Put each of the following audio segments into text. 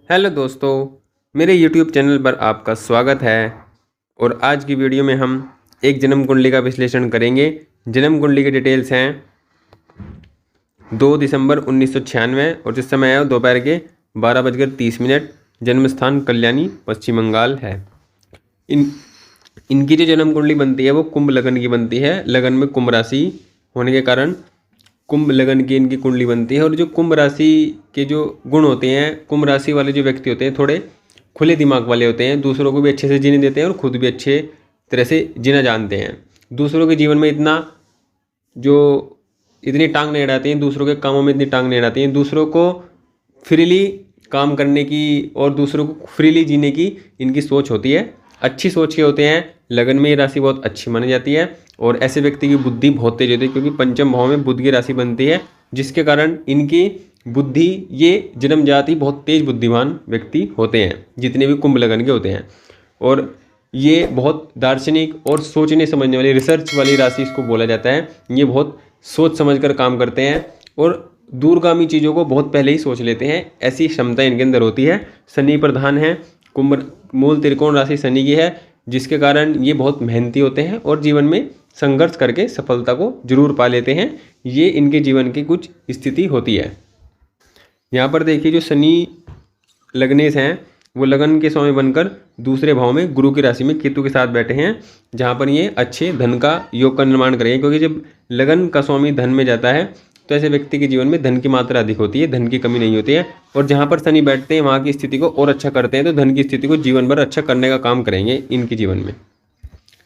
Hello दोस्तों, मेरे YouTube channel पर आपका स्वागत है। और आज की वीडियो में हम एक जन्म कुंडली का विश्लेषण करेंगे। जन्म कुंडली की डिटेल्स हैं 2 दिसंबर 1996 और जिस समय है दोपहर के 12:30। जन्म स्थान कल्याणी, पश्चिम बंगाल है। इनकी जो जन्म कुंडली बनती है वो कुंभ लगन की बनती है। लगन में कुंभ राशि होने के कारण कुंभ लगन की इनकी कुंडली बनती है। और जो कुंभ राशि के जो गुण होते हैं, कुंभ राशि वाले जो व्यक्ति होते हैं थोड़े खुले दिमाग वाले होते हैं, दूसरों को भी अच्छे से जीने देते हैं और खुद भी अच्छे तरह से जीना जानते हैं। दूसरों के जीवन में इतनी टांग नहीं अड़ाते हैं, दूसरों के कामों में इतनी टांग नहीं अड़ाते हैं। दूसरों को फ्रीली काम करने की और दूसरों को फ्रीली जीने की इनकी सोच होती है। अच्छी सोच के होते हैं। लगन में ये राशि बहुत अच्छी मानी जाती है और ऐसे व्यक्ति की बुद्धि बहुत तेज होती है, क्योंकि पंचम भाव में बुध की राशि बनती है, जिसके कारण इनकी बुद्धि, ये जन्मजात ही बहुत तेज बुद्धिमान व्यक्ति होते हैं जितने भी कुंभ लगन के होते हैं। और ये बहुत दार्शनिक और सोचने समझने वाली, रिसर्च वाली राशि इसको बोला जाता है। ये बहुत सोच समझकर काम करते हैं और दूरगामी चीज़ों को बहुत पहले ही सोच लेते हैं, ऐसी क्षमता इनके अंदर होती है। शनि प्रधान है, कुंभ मूल त्रिकोण राशि शनि की है, जिसके कारण ये बहुत मेहनती होते हैं और जीवन में संघर्ष करके सफलता को जरूर पा लेते हैं। ये इनके जीवन की कुछ स्थिति होती है। यहाँ पर देखिए, जो शनि लग्नेश हैं वो लगन के स्वामी बनकर दूसरे भाव में गुरु की राशि में केतु के साथ बैठे हैं, जहाँ पर ये अच्छे धन का योग का निर्माण करेंगे। क्योंकि जब लगन का स्वामी धन में जाता है तो ऐसे व्यक्ति के जीवन में धन की मात्रा अधिक होती है, धन की कमी नहीं होती है। और जहाँ पर शनि बैठते हैं वहाँ की स्थिति को और अच्छा करते हैं, तो धन की स्थिति को जीवन भर अच्छा करने का काम करेंगे इनके जीवन में।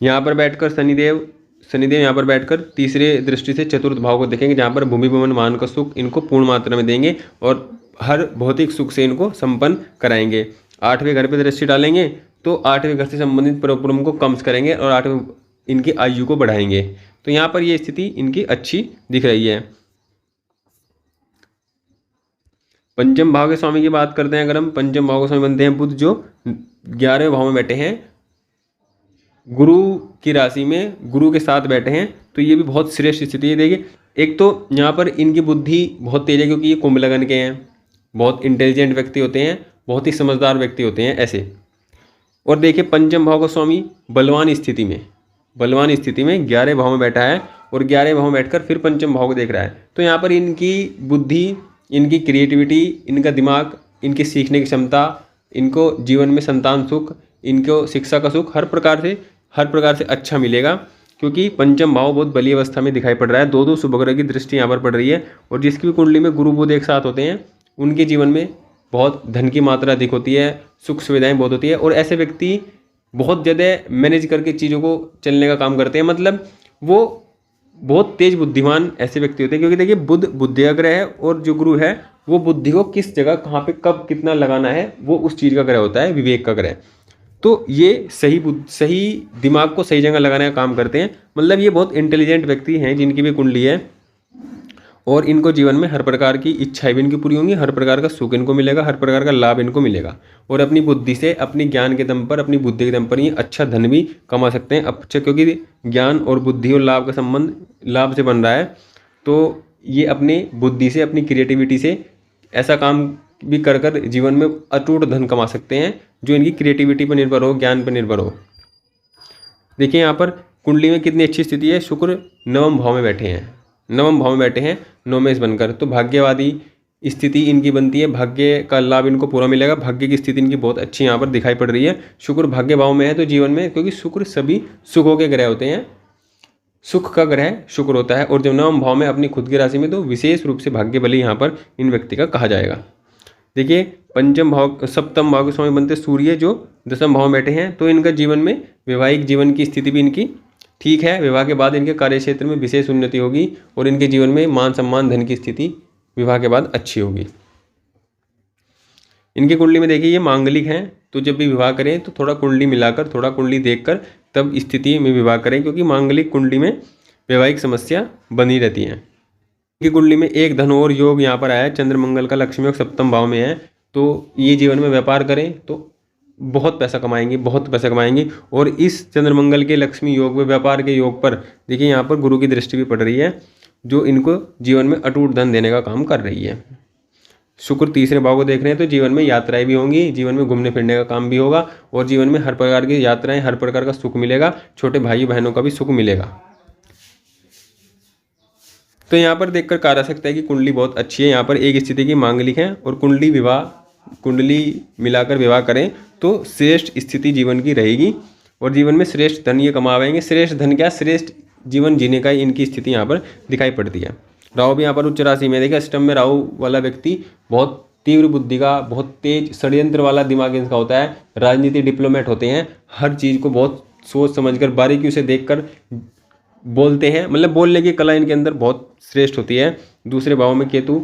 यहाँ पर बैठकर शनिदेव यहाँ पर बैठकर तीसरे दृष्टि से चतुर्थ भाव को देखेंगे, जहाँ पर भूमि भवन वाहन का सुख इनको पूर्ण मात्रा में देंगे और हर भौतिक सुख से इनको संपन्न कराएंगे। 8वें घर पर दृष्टि डालेंगे तो 8वें घर से संबंधित प्रॉब्लम को कम करेंगे और 8वें इनकी आयु को बढ़ाएंगे। तो यहाँ पर ये स्थिति इनकी अच्छी दिख रही है। पंचम भाव के स्वामी की बात करते हैं। अगर हम पंचम भाव के स्वामी बनते हैं बुध, जो 11वें भाव में बैठे हैं, गुरु की राशि में गुरु के साथ बैठे हैं, तो ये भी बहुत श्रेष्ठ स्थिति है। देखिए, एक तो यहाँ पर इनकी बुद्धि बहुत तेज है, क्योंकि ये कुंभ लगन के हैं, बहुत इंटेलिजेंट व्यक्ति होते हैं, बहुत ही समझदार व्यक्ति होते हैं ऐसे। और देखिए, पंचम भाव का स्वामी बलवान स्थिति में 11वें भाव में बैठा है और 11वें भाव में बैठकर फिर पंचम भाव को देख रहा है। तो यहाँ पर इनकी बुद्धि, इनकी क्रिएटिविटी, इनका दिमाग, इनकी सीखने की क्षमता, इनको जीवन में संतान सुख, इनको शिक्षा का सुख हर प्रकार से अच्छा मिलेगा, क्योंकि पंचम भाव बहुत बली अवस्था में दिखाई पड़ रहा है। 2 शुभ ग्रह की दृष्टि यहाँ पर पड़ रही है। और जिसकी भी कुंडली में गुरु बुध एक साथ होते हैं, उनके जीवन में बहुत धन की मात्रा अधिक होती है, सुख सुविधाएं बहुत होती है और ऐसे व्यक्ति बहुत ज़्यादा मैनेज करके चीज़ों को चलने का काम करते हैं। मतलब वो बहुत तेज बुद्धिमान ऐसे व्यक्ति होते हैं, क्योंकि देखिए, बुध बुद्धि का ग्रह है और जो गुरु है वो बुद्धि को किस जगह, कहाँ पे, कब, कितना लगाना है, वो उस चीज़ का ग्रह होता है, विवेक का ग्रह। तो ये सही दिमाग को सही जगह लगाने का काम करते हैं। मतलब ये बहुत इंटेलिजेंट व्यक्ति हैं जिनकी भी कुंडली है और इनको जीवन में हर प्रकार की इच्छाएं भी इनकी पूरी होंगी, हर प्रकार का सुख इनको मिलेगा, हर प्रकार का लाभ इनको मिलेगा। और अपनी बुद्धि से, अपनी ज्ञान के दम पर, अपनी बुद्धि के दम पर ये अच्छा धन भी कमा सकते हैं अच्छा, क्योंकि ज्ञान और बुद्धि और लाभ का संबंध लाभ से बन रहा है। तो ये अपनी बुद्धि से, अपनी क्रिएटिविटी से ऐसा काम भी कर जीवन में अटूट धन कमा सकते हैं, जो इनकी क्रिएटिविटी पर निर्भर हो, ज्ञान पर निर्भर हो। देखिए, यहाँ पर कुंडली में कितनी अच्छी स्थिति है। शुक्र 9वें भाव में बैठे हैं, नौमेश बनकर, तो भाग्यवादी स्थिति इनकी बनती है। भाग्य का लाभ इनको पूरा मिलेगा। भाग्य की स्थिति इनकी बहुत अच्छी यहाँ पर दिखाई पड़ रही है। शुक्र भाग्य भाव में है, तो जीवन में, क्योंकि शुक्र सभी सुखों के ग्रह होते हैं, सुख का ग्रह शुक्र होता है। और जब 9वें भाव में अपनी खुद की राशि में, तो विशेष रूप से भाग्य बली यहाँ पर इन व्यक्ति का कहा जाएगा। देखिए, सप्तम भाव के स्वामी बनते सूर्य, जो 10वें भाव में बैठे हैं, तो इनका जीवन में वैवाहिक जीवन की स्थिति भी इनकी ठीक है। विवाह के बाद इनके कार्य क्षेत्र में विशेष उन्नति होगी और इनके जीवन में मान सम्मान, धन की स्थिति विवाह के बाद अच्छी होगी। इनकी कुंडली में देखिए, ये मांगलिक हैं, तो जब भी विवाह करें तो थोड़ा कुंडली मिलाकर, थोड़ा कुंडली देखकर तब स्थिति में विवाह करें, क्योंकि मांगलिक कुंडली में वैवाहिक समस्या बनी रहती है। इनकी कुंडली में एक धन और योग यहाँ पर आया है, चंद्रमंगल का लक्ष्मी योग 7वें भाव में है, तो ये जीवन में व्यापार करें तो बहुत पैसा कमाएंगे। और इस चंद्रमंगल के लक्ष्मी योग में, व्यापार के योग पर देखिए, यहाँ पर गुरु की दृष्टि भी पड़ रही है, जो इनको जीवन में अटूट धन देने का काम कर रही है। शुक्र तीसरे भाव को देख रहे हैं तो जीवन में यात्राएं भी होंगी, जीवन में घूमने फिरने का काम भी होगा और जीवन में हर प्रकार की यात्राएं, हर प्रकार का सुख मिलेगा, छोटे भाई बहनों का भी सुख मिलेगा। तो यहाँ पर देखकर कहा जा सकता है कि कुंडली बहुत अच्छी है। यहाँ पर एक स्थिति की मांगलिक है और कुंडली मिलाकर विवाह करें तो श्रेष्ठ स्थिति जीवन की रहेगी और जीवन में श्रेष्ठ धन ये कमावेंगे। श्रेष्ठ धन क्या, श्रेष्ठ जीवन जीने का इनकी स्थिति यहाँ पर दिखाई पड़ती है। राहु भी यहाँ पर उच्च राशि में, देखिए अष्टम में राहु वाला व्यक्ति बहुत तीव्र बुद्धि का, बहुत तेज षड्यंत्र वाला दिमाग इनका होता है। राजनीति डिप्लोमेट होते हैं, हर चीज़ को बहुत सोच समझकर बारीकी से देखकर बोलते हैं, मतलब बोलने की कला इनके अंदर बहुत श्रेष्ठ होती है। दूसरे भाव में केतु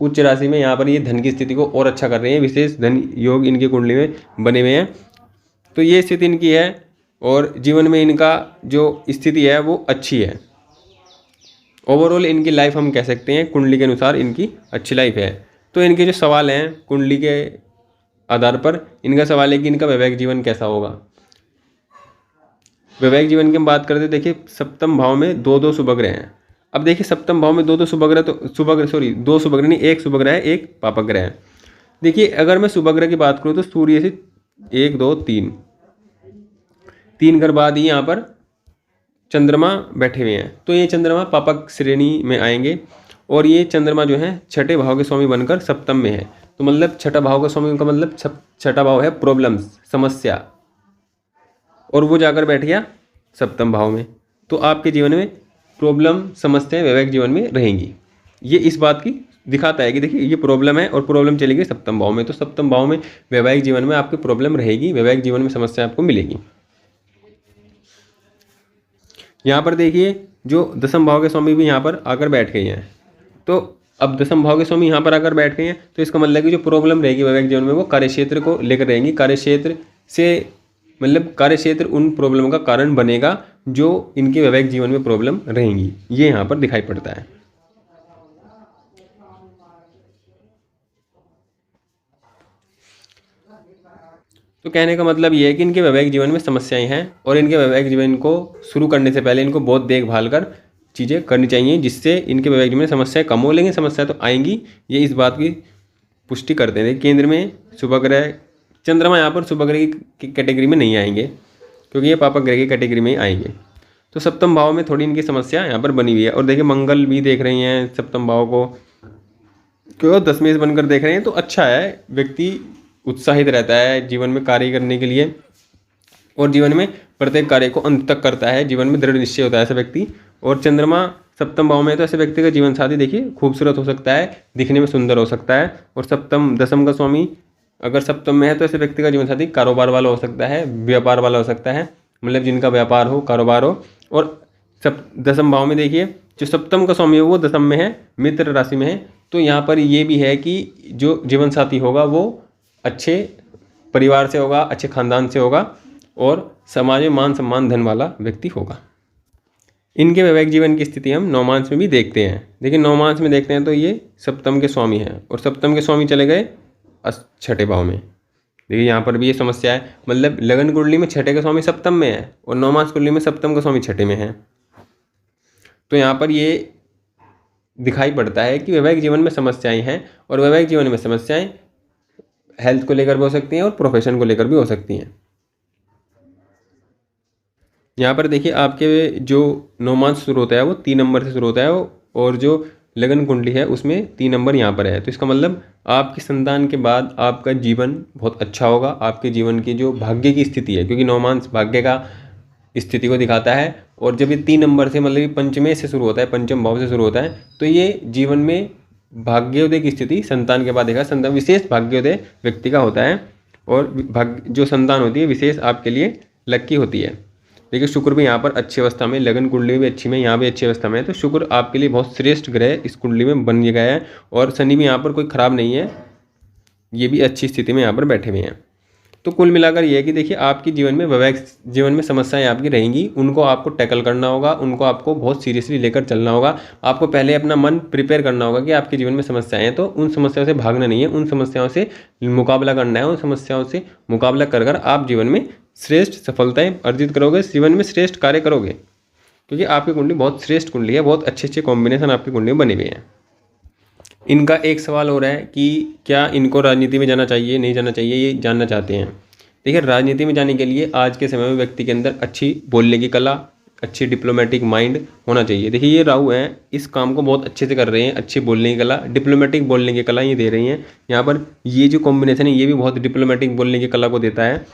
उच्च राशि में, यहाँ पर ये धन की स्थिति को और अच्छा कर रहे हैं, विशेष धन योग इनकी कुंडली में बने हुए हैं। तो ये स्थिति इनकी है और जीवन में इनका जो स्थिति है वो अच्छी है। ओवरऑल इनकी लाइफ हम कह सकते हैं कुंडली के अनुसार इनकी अच्छी लाइफ है। तो इनके जो सवाल हैं कुंडली के आधार पर, इनका सवाल है कि इनका वैवाहिक जीवन कैसा होगा। वैवाहिक जीवन की हम बात करते हैं, देखिए सप्तम भाव में दो शुभ ग्रह हैं। अब देखिए सप्तम भाव में दो शुभ ग्रह, तो दो शुभ ग्रह नहीं, एक शुभ ग्रह है, एक पापक ग्रह है। देखिए अगर मैं शुभ ग्रह की बात करूँ तो सूर्य से 1 2 3 घर बाद ही यहाँ पर चंद्रमा बैठे हुए हैं, तो ये चंद्रमा पापक श्रेणी में आएंगे और ये चंद्रमा जो है छठे भाव के स्वामी बनकर सप्तम में है। तो मतलब छठा भाव का स्वामी का मतलब छठा भाव है प्रॉब्लम्स, समस्या, और वो जाकर बैठ गया सप्तम भाव में। तो आपके जीवन में प्रॉब्लम, समस्याएं वैवाहिक जीवन में रहेंगी। ये इस बात की दिखाता है कि देखिए ये प्रॉब्लम है और प्रॉब्लम चलेगी सप्तम भाव में, तो सप्तम भाव में वैवाहिक जीवन में आपकी प्रॉब्लम रहेगी, वैवाहिक जीवन में समस्या आपको मिलेगी। यहाँ पर देखिए जो दसम भाव के स्वामी भी यहाँ पर आकर बैठ गए हैं, तो अब दसम भाव के स्वामी यहाँ पर आकर बैठ गए हैं तो इसका मतलब कि जो प्रॉब्लम रहेगी वैवाहिक जीवन में वो कार्यक्षेत्र को लेकर रहेंगी। कार्यक्षेत्र से मतलब कार्यक्षेत्र उन प्रॉब्लम का कारण बनेगा जो इनके वैवाहिक जीवन में प्रॉब्लम रहेंगी, ये यहाँ पर दिखाई पड़ता है। तो कहने का मतलब ये है कि इनके वैवाहिक जीवन में समस्याएं हैं और इनके वैवाहिक जीवन को शुरू करने से पहले इनको बहुत देखभाल कर चीज़ें करनी चाहिए जिससे इनके वैवाहिक जीवन में समस्याएं कम हो। लेकिन समस्या तो आएंगी, ये इस बात की पुष्टि करते हैं। केंद्र में शुभ ग्रह चंद्रमा यहाँ पर शुभ ग्रह की कैटेगरी में नहीं आएंगे क्योंकि ये पापक ग्रह की कैटेगरी में ही आएंगे। तो सप्तम भाव में थोड़ी इनकी समस्या यहाँ पर बनी हुई है। और देखिए मंगल भी देख रही हैं सप्तम भाव को, क्यों 10वें से बनकर देख रहे हैं, तो अच्छा है, व्यक्ति उत्साहित रहता है जीवन में कार्य करने के लिए और जीवन में प्रत्येक कार्य को अंत तक करता है, जीवन में दृढ़ निश्चय होता है ऐसा व्यक्ति। और चंद्रमा सप्तम भाव में है तो ऐसे व्यक्ति का जीवन साथी देखिए खूबसूरत हो सकता है, दिखने में सुंदर हो सकता है। और सप्तम दसम का स्वामी अगर सप्तम में है तो ऐसे व्यक्ति का जीवन साथी कारोबार वाला हो सकता है, व्यापार वाला हो सकता है, मतलब जिनका व्यापार हो, कारोबार हो। और दसम भाव में देखिए जो सप्तम का स्वामी है वो दसम में है, मित्र राशि में है, तो यहाँ पर ये भी है कि जो जीवन साथी होगा वो अच्छे परिवार से होगा, अच्छे खानदान से होगा और समाज में मान सम्मान धन वाला व्यक्ति होगा। इनके वैवाहिक जीवन की स्थिति हम नौमांश में भी देखते हैं। लेकिन नौमांश में देखते हैं तो ये सप्तम के स्वामी हैं और सप्तम के स्वामी चले गए छठे भाव में। देखिए यहाँ पर भी ये समस्या है, मतलब लगन कुंडली में छठे का स्वामी सप्तम में है और नौमांश कुंडली में सप्तम का स्वामी छठे में है। तो यहाँ पर ये दिखाई पड़ता है कि वैवाहिक जीवन में समस्याएं हैं और वैवाहिक जीवन में समस्याएं हेल्थ को लेकर भी हो सकती हैं और प्रोफेशन को लेकर भी हो सकती हैं। यहाँ पर देखिए आपके जो नौमांश शुरू होता है वो 3 नंबर से शुरू होता है और जो लगन कुंडली है उसमें 3 नंबर यहाँ पर है। तो इसका मतलब आपकी संतान के बाद आपका जीवन बहुत अच्छा होगा। आपके जीवन की जो भाग्य की स्थिति है, क्योंकि नौमांश भाग्य का स्थिति को दिखाता है और जब ये 3 नंबर से मतलब पंचमे से शुरू होता है, पंचम भाव से शुरू होता है, तो ये जीवन में भाग्योदय की स्थिति संतान के बाद देखा, संतान विशेष भाग्योदय व्यक्ति का होता है और जो संतान होती है विशेष आपके लिए लक्की होती है। देखिए शुक्र भी यहाँ पर अच्छी अवस्था में, लगन कुंडली भी अच्छी में, यहाँ भी अच्छी अवस्था में है, तो शुक्र आपके लिए बहुत श्रेष्ठ ग्रह इस कुंडली में बन गया है। और शनि भी यहाँ पर कोई खराब नहीं है, ये भी अच्छी स्थिति में यहाँ पर बैठे हुए हैं। तो कुल मिलाकर ये है कि देखिए आपकी जीवन में वैवाहिक जीवन में समस्याएं आपकी रहेंगी, उनको आपको टैकल करना होगा, उनको आपको बहुत सीरियसली लेकर चलना होगा। आपको पहले अपना मन प्रिपेयर करना होगा कि आपके जीवन में समस्याएं हैं, तो उन समस्याओं से भागना नहीं है, उन समस्याओं से मुकाबला करना है। उन समस्याओं से मुकाबला कर कर आप जीवन में श्रेष्ठ सफलताएं अर्जित करोगे, जीवन में श्रेष्ठ कार्य करोगे, क्योंकि आपकी कुंडली बहुत श्रेष्ठ कुंडली है, बहुत अच्छे अच्छे कॉम्बिनेशन आपकी कुंडली में बने हुए हैं। इनका एक सवाल हो रहा है कि क्या इनको राजनीति में जाना चाहिए नहीं जाना चाहिए, ये जानना चाहते हैं। देखिए, राजनीति में जाने के लिए आज के समय में व्यक्ति के अंदर अच्छी बोलने की कला, अच्छी डिप्लोमेटिक माइंड होना चाहिए। देखिए, ये राहु हैं, इस काम को बहुत अच्छे से कर रहे हैं, अच्छी बोलने की कला, डिप्लोमेटिक बोलने की कला ये दे रही हैं। यहाँ पर ये जो कॉम्बिनेशन है ये भी बहुत डिप्लोमेटिक बोलने की कला को देता है।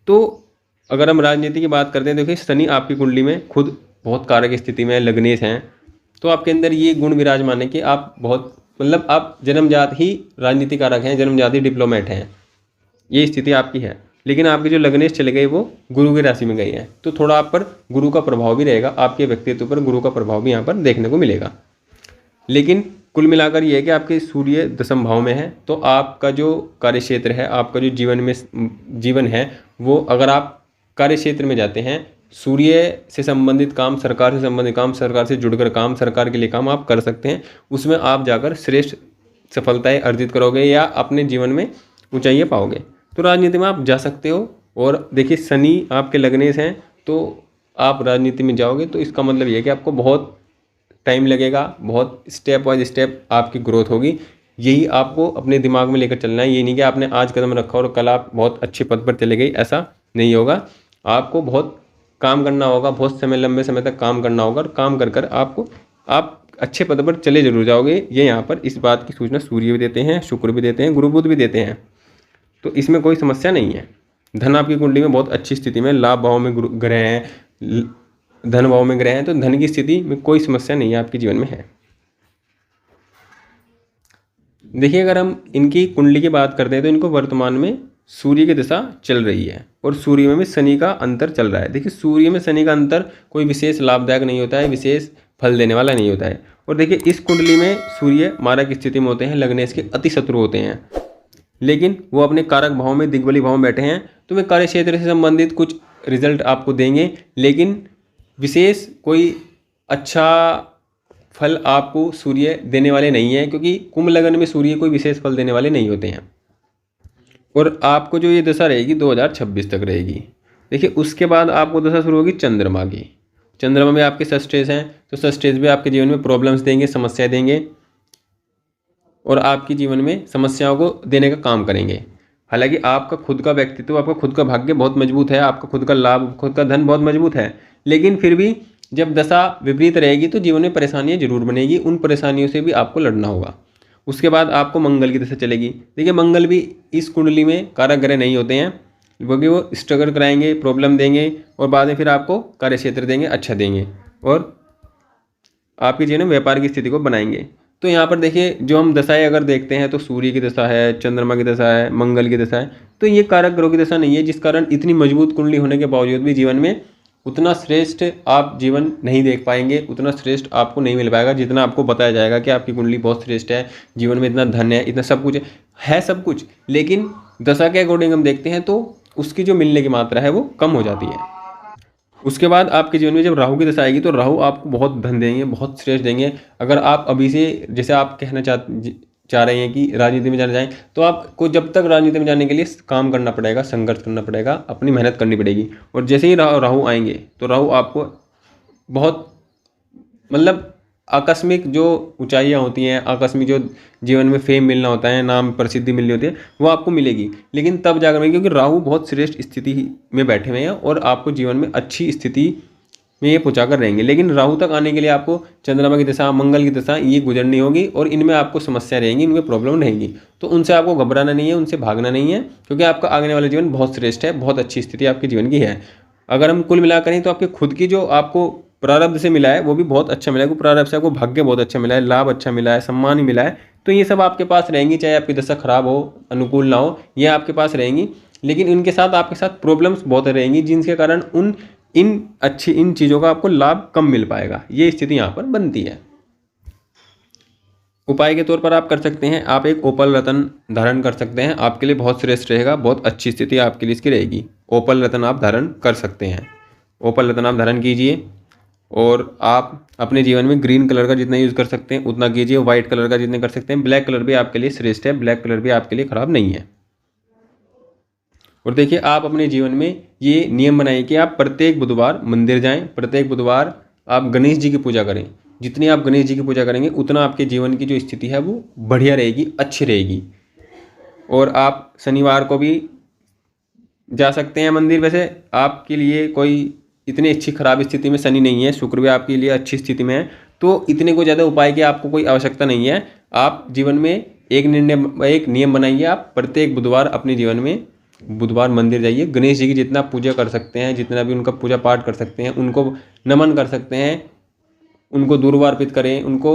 तो अगर हम राजनीति की बात करते हैं, देखिए शनि आपकी कुंडली में खुद बहुत कारक स्थिति में लग्नेश हैं, तो आपके अंदर ये गुण विराजमान है कि आप बहुत मतलब आप जन्मजात ही राजनीति कारक हैं, जन्मजात ही डिप्लोमेट हैं, ये स्थिति आपकी है। लेकिन आपके जो लग्नेश चले गए वो गुरु की राशि में गए हैं, तो थोड़ा आप पर गुरु का प्रभाव भी रहेगा, आपके व्यक्तित्व पर गुरु का प्रभाव भी यहाँ पर देखने को मिलेगा। लेकिन कुल मिलाकर ये है कि आपके सूर्य दशम भाव में है, तो आपका जो कार्य क्षेत्र है, आपका जो जीवन है, वो अगर आप कार्य क्षेत्र में जाते हैं, सूर्य से संबंधित काम, सरकार से संबंधित काम, सरकार से जुड़कर काम, सरकार के लिए काम आप कर सकते हैं। उसमें आप जाकर श्रेष्ठ सफलताएं अर्जित करोगे या अपने जीवन में ऊंचाइयां पाओगे। तो राजनीति में आप जा सकते हो। और देखिए, शनि आपके लगने से हैं, तो आप राजनीति में जाओगे तो इसका मतलब ये है कि आपको बहुत टाइम लगेगा, बहुत स्टेप बाय स्टेप आपकी ग्रोथ होगी। यही आपको अपने दिमाग में लेकर चलना है। ये नहीं कि आपने आज कदम रखा और कल आप बहुत अच्छे पद पर चले गए, ऐसा नहीं होगा। आपको बहुत काम करना होगा, बहुत समय, लंबे समय तक काम करना होगा, और काम कर कर आप अच्छे पद पर चले जरूर जाओगे। ये यहाँ पर इस बात की सूचना सूर्य भी देते हैं, शुक्र भी देते हैं, गुरु बुध भी देते हैं, तो इसमें कोई समस्या नहीं है। धन आपकी कुंडली में बहुत अच्छी स्थिति में, लाभ भाव में ग्रह हैं, धन भाव में ग्रह हैं, तो धन की स्थिति में कोई समस्या नहीं है, आपके जीवन में है। देखिए, अगर हम इनकी कुंडली की बात करते हैं तो इनको वर्तमान में सूर्य की दशा चल रही है और सूर्य में शनि का अंतर चल रहा है। देखिए, सूर्य में शनि का अंतर कोई विशेष लाभदायक नहीं होता है, विशेष फल देने वाला नहीं होता है। और देखिए, इस कुंडली में सूर्य मारक स्थिति में होते हैं, लग्नेश के अति शत्रु होते हैं, लेकिन वो अपने कारक भाव में, दिग्बली भाव में बैठे हैं, तो वे कार्य क्षेत्र से संबंधित कुछ रिजल्ट आपको देंगे, लेकिन विशेष कोई अच्छा फल आपको सूर्य देने वाले नहीं है, क्योंकि कुंभ लग्न में सूर्य कोई विशेष फल देने वाले नहीं होते हैं। और आपको जो ये दशा रहेगी 2026 तक रहेगी। देखिए, उसके बाद आपको दशा शुरू होगी चंद्रमा की। चंद्रमा में आपके सस्टेज हैं, तो सस्टेज भी आपके जीवन में प्रॉब्लम्स देंगे, समस्याएं देंगे, और आपके जीवन में समस्याओं को देने का काम करेंगे। हालांकि आपका खुद का व्यक्तित्व, आपका खुद का भाग्य बहुत मजबूत है, आपका खुद का लाभ, खुद का धन बहुत मजबूत है, लेकिन फिर भी जब दशा विपरीत रहेगी तो जीवन में परेशानियां जरूर बनेगी, उन परेशानियों से भी आपको लड़ना होगा। उसके बाद आपको मंगल की दशा चलेगी। देखिए, मंगल भी इस कुंडली में कारक ग्रह नहीं होते हैं, क्योंकि वो स्ट्रगल कराएंगे, प्रॉब्लम देंगे, और बाद में फिर आपको कार्य क्षेत्र देंगे, अच्छा देंगे, और आपके जीवन में व्यापार की स्थिति को बनाएंगे। तो यहाँ पर देखिए, जो हम दशाएं अगर देखते हैं तो सूर्य की दशा है, चंद्रमा की दशा है, मंगल की दशा है, तो ये कारक ग्रहों की दशा नहीं है, जिस कारण इतनी मजबूत कुंडली होने के बावजूद भी जीवन में उतना श्रेष्ठ आप जीवन नहीं देख पाएंगे, उतना श्रेष्ठ आपको नहीं मिल पाएगा जितना आपको बताया जाएगा कि आपकी कुंडली बहुत श्रेष्ठ है, जीवन में इतना धन है, इतना सब कुछ है सब कुछ, लेकिन दशा के अकॉर्डिंग हम देखते हैं तो उसकी जो मिलने की मात्रा है वो कम हो जाती है। उसके बाद आपके जीवन में जब राहु की दशा आएगी तो राहु आपको बहुत धन देंगे, बहुत श्रेष्ठ देंगे। अगर आप अभी से, जैसे आप कहना चाह रहे हैं कि राजनीति में जाना चाहें, तो आपको जब तक राजनीति में जाने के लिए काम करना पड़ेगा, संघर्ष करना पड़ेगा, अपनी मेहनत करनी पड़ेगी। और जैसे ही राहु आएंगे तो राहु आपको बहुत मतलब आकस्मिक जो ऊंचाइयाँ होती हैं, आकस्मिक जो जीवन में फेम मिलना होता है, नाम प्रसिद्धि मिलनी होती है, वो आपको मिलेगी, लेकिन तब जाकर मिलेगी, क्योंकि राहु बहुत श्रेष्ठ स्थिति में बैठे हुए हैं और आपको जीवन में अच्छी स्थिति में ये पहुँचा कर रहेंगे। लेकिन राहु तक आने के लिए आपको चंद्रमा की दशा, मंगल की दशा ये गुजरनी होगी, और इनमें आपको समस्या रहेंगी, इनमें प्रॉब्लम रहेंगी। तो उनसे आपको घबराना नहीं है, उनसे भागना नहीं है, क्योंकि आपका आने वाला जीवन बहुत श्रेष्ठ है, बहुत अच्छी स्थिति आपके जीवन की है। अगर हम कुल मिला करें तो आपके खुद की जो आपको प्रारब्ध से मिला है वो भी बहुत अच्छा मिला है, प्रारब्ध से आपको भाग्य बहुत अच्छा मिला है, लाभ अच्छा मिला है, सम्मान ही मिला है, तो ये सब आपके पास रहेंगी, चाहे आपकी दशा खराब हो, अनुकूल ना हो, ये आपके पास रहेंगी। लेकिन इनके साथ आपके साथ प्रॉब्लम्स बहुत रहेंगी, जिनके कारण इन चीज़ों का आपको लाभ कम मिल पाएगा। ये स्थिति यहाँ पर बनती है। उपाय के तौर पर आप कर सकते हैं, आप एक ओपल रतन धारण कर सकते हैं, आपके लिए बहुत श्रेष्ठ रहेगा, बहुत अच्छी स्थिति आपके लिए इसकी रहेगी। ओपल रतन आप धारण कर सकते हैं, ओपल रतन आप धारण कीजिए, और आप अपने जीवन में ग्रीन कलर का जितना यूज़ कर सकते हैं उतना कीजिए, वाइट कलर का जितने कर सकते हैं। ब्लैक कलर भी आपके लिए श्रेष्ठ है, ब्लैक कलर भी आपके लिए खराब नहीं है। और देखिए, आप अपने जीवन में ये नियम बनाइए कि आप प्रत्येक बुधवार मंदिर जाएं, प्रत्येक बुधवार आप गणेश जी की पूजा करें। जितनी आप गणेश जी की पूजा करेंगे उतना आपके जीवन की जो स्थिति है वो बढ़िया रहेगी, अच्छी रहेगी। और आप शनिवार को भी जा सकते हैं मंदिर। वैसे आपके लिए कोई इतनी अच्छी खराब स्थिति में शनि नहीं है, शुक्र भी आपके लिए अच्छी स्थिति में है, तो इतने को ज़्यादा उपाय की आपको कोई आवश्यकता नहीं है। आप जीवन में एक नियम बनाइए, आप प्रत्येक बुधवार अपने जीवन में बुधवार मंदिर जाइए, गणेश जी की जितना पूजा कर सकते हैं, जितना भी उनका पूजा पाठ कर सकते हैं, उनको नमन कर सकते हैं, उनको दूर्वा अर्पित करें, उनको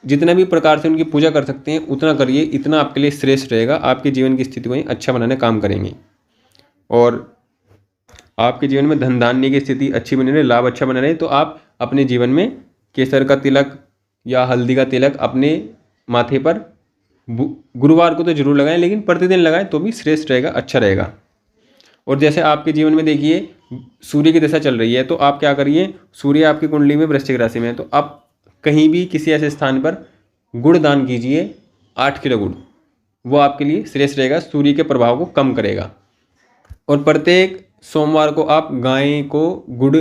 जितना भी प्रकार से उनकी पूजा कर सकते हैं उतना करिए। इतना आपके लिए श्रेष्ठ रहेगा, आपके जीवन की स्थिति को ही अच्छा बनाने काम करेंगे। और आपके जीवन में धन धान्य की स्थिति अच्छी बनी रहे, लाभ अच्छा बना रहे, तो आप अपने जीवन में केसर का तिलक या हल्दी का तिलक अपने माथे पर गुरुवार को तो जरूर लगाएं, लेकिन प्रतिदिन लगाएं तो भी श्रेष्ठ रहेगा, अच्छा रहेगा। और जैसे आपके जीवन में देखिए सूर्य की दशा चल रही है, तो आप क्या करिए, सूर्य आपकी कुंडली में वृश्चिक राशि में है, तो आप कहीं भी किसी ऐसे स्थान पर गुड़ दान कीजिए, 8 किलो गुड़, वो आपके लिए श्रेष्ठ रहेगा, सूर्य के प्रभाव को कम करेगा। और प्रत्येक सोमवार को आप गाय को गुड़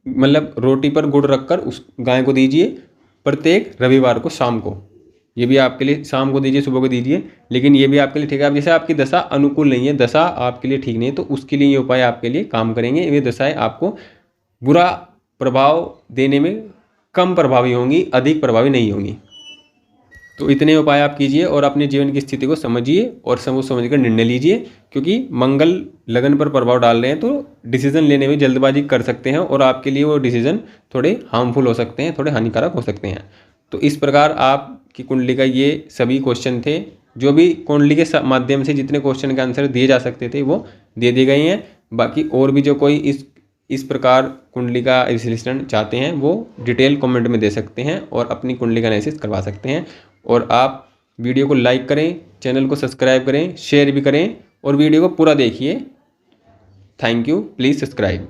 मतलब रोटी पर गुड़ रखकर उस गाय को दीजिए, प्रत्येक रविवार को शाम को। ये भी आपके लिए शाम को दीजिए, सुबह को दीजिए, लेकिन ये भी आपके लिए ठीक है। अब जैसे आपकी दशा अनुकूल नहीं है, दशा आपके लिए ठीक नहीं है, तो उसके लिए ये उपाय आपके लिए काम करेंगे। ये दशाएं आपको बुरा प्रभाव देने में कम प्रभावी होंगी, अधिक प्रभावी नहीं होंगी। तो इतने उपाय आप कीजिए और अपने जीवन की स्थिति को समझिए और समझकर निर्णय लीजिए, क्योंकि मंगल लगन पर प्रभाव डाल रहे हैं, तो डिसीजन लेने में जल्दबाजी कर सकते हैं और आपके लिए वो डिसीजन थोड़े हार्मफुल हो सकते हैं, थोड़े हानिकारक हो सकते हैं। तो इस प्रकार आपकी कुंडली का ये सभी क्वेश्चन थे, जो भी कुंडली के माध्यम से जितने क्वेश्चन के आंसर दिए जा सकते थे वो दे दिए गए हैं। बाकी और भी जो कोई इस प्रकार कुंडली का विश्लेषण चाहते हैं वो डिटेल कमेंट में दे सकते हैं और अपनी कुंडली का एनालिसिस करवा सकते हैं। और आप वीडियो को लाइक करें, चैनल को सब्सक्राइब करें, शेयर भी करें और वीडियो को पूरा देखिए। Thank you, please subscribe.